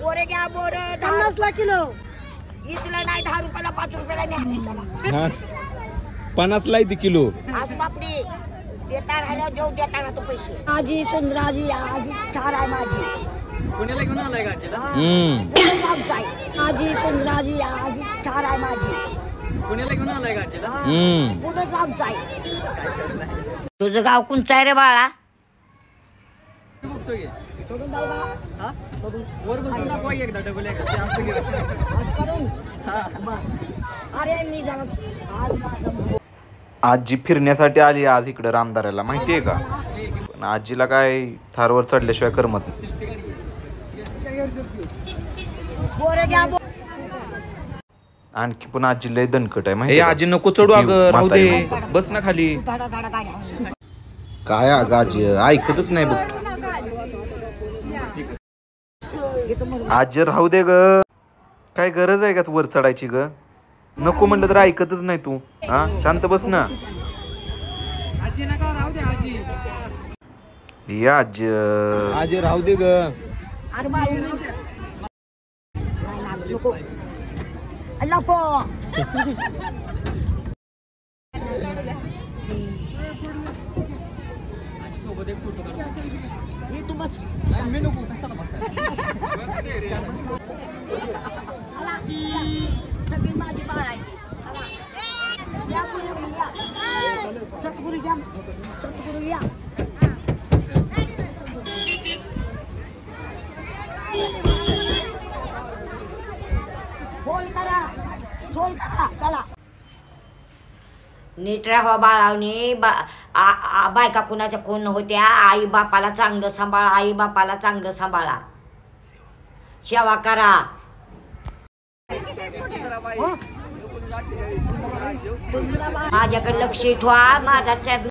बोरे घ्या बोरे 50 किलो. इथला नाही 10 रुपयाला 5 रुपयाला न्या. 50 ला ती किलो. आज बापरे देता राहिला जेव देता राहतो पैसे. आजी सुंदराजी आजी चार आहे माझी. पुण्याला घेऊन आलाय गाजीला. आजी सुंदराजी आजी चार आहे माझी. पुण्याला घेऊन आलाय गाजीला. पुढे जाऊन जाय. तुझं गाव कोणचं आहे रे बाळा? बघतोय सोडून जाऊ का? हा वर बसून दाखवा एकदा डबल एक ते असं घे. करून हा अरे मी जरा आज माझं आजी फिरण्यासाठी आली आज इकडे रामदाऱ्याला, माहितीये का? पण आजीला काय थारवर चढल्याशिवाय करमत नाही. बोरे घ्या आणखी पण आजी लय दणकट आहे माहिती. आजी नको चढू अगं, राहू दे, बस ना खाली. धाडा धाडा गाड्या. काय अगं आजी ऐकतच नाही बघ. आजी राहू दे ग, काय गरज आहे का वर चढायची ग? नको म्हणलं तर ऐकतच नाही तू. हा शांत बस ना. आजी नका राहू दे आजी. या आजी आजी राहू दे ग. अरे बाळू नको नको. सोबत एक फोटो काढ. तू बस. मी नको कशाला बसायला. सगळी माझी बाळ आहे. या पुढे या. सतगुरू घ्या सतगुरू या. फोन करा फोन करा चला. नीट राहा बाळावनी. बायका कुणाच्या कोण होत्या. आई बापाला चांगलं सांभाळा. आई बापाला चांगलं सांभाळा. सेवा करा. माझ्याकडे लक्ष ठेवा. माझा